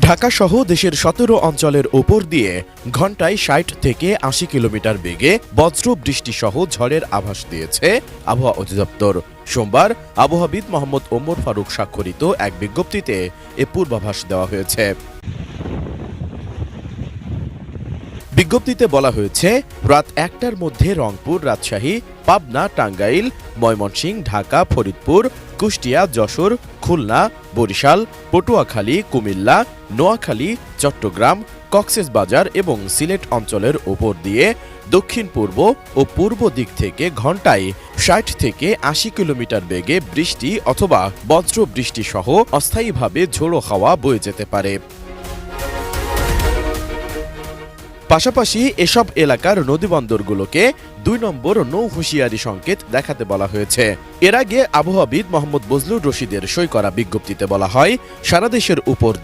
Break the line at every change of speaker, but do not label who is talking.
ঢাকাসহ দেশের ১৭ অঞ্চলের ওপর দিয়ে ঘণ্টায় ৬০ থেকে ৮০ কিলোমিটার বেগে বজ্র বৃষ্টিসহ ঝড়ের আভাস দিয়েছে আবহাওয়া অধিদপ্তর। সোমবার আবহাওয়াবিদ মোহাম্মদ ওমর ফারুক স্বাক্ষরিত এক বিজ্ঞপ্তিতে এ পূর্বাভাস দেওয়া হয়েছে। বিজ্ঞপ্তিতে বলা হয়েছে, রাত ১টার মধ্যে রংপুর, রাজশাহী, পাবনা, টাঙ্গাইল, ময়মনসিংহ, ঢাকা, ফরিদপুর, কুষ্টিয়া, যশোর, খুলনা, বরিশাল, পটুয়াখালী, কুমিল্লা, নোয়াখালী, চট্টগ্রাম, কক্সবাজার এবং সিলেট অঞ্চলের ওপর দিয়ে দক্ষিণ পূর্ব ও পূর্ব দিক থেকে ঘণ্টায় ৬০ থেকে ৮০ কিলোমিটার বেগে বৃষ্টি অথবা বজ্র বৃষ্টি সহ অস্থায়ীভাবে ঝোড়ো হাওয়া বয়ে যেতে পারে। পাশাপাশি এসব এলাকার নদীবন্দরগুলোকে ২ নম্বর নৌ হুঁশিয়ারি সংকেত দেখাতে বলা হয়েছে। এর আগে আবহাওয়াবিদ মোহাম্মদ বজলুর রশিদের সই করা বিজ্ঞপ্তিতে বলা হয়, সারা দেশের উপর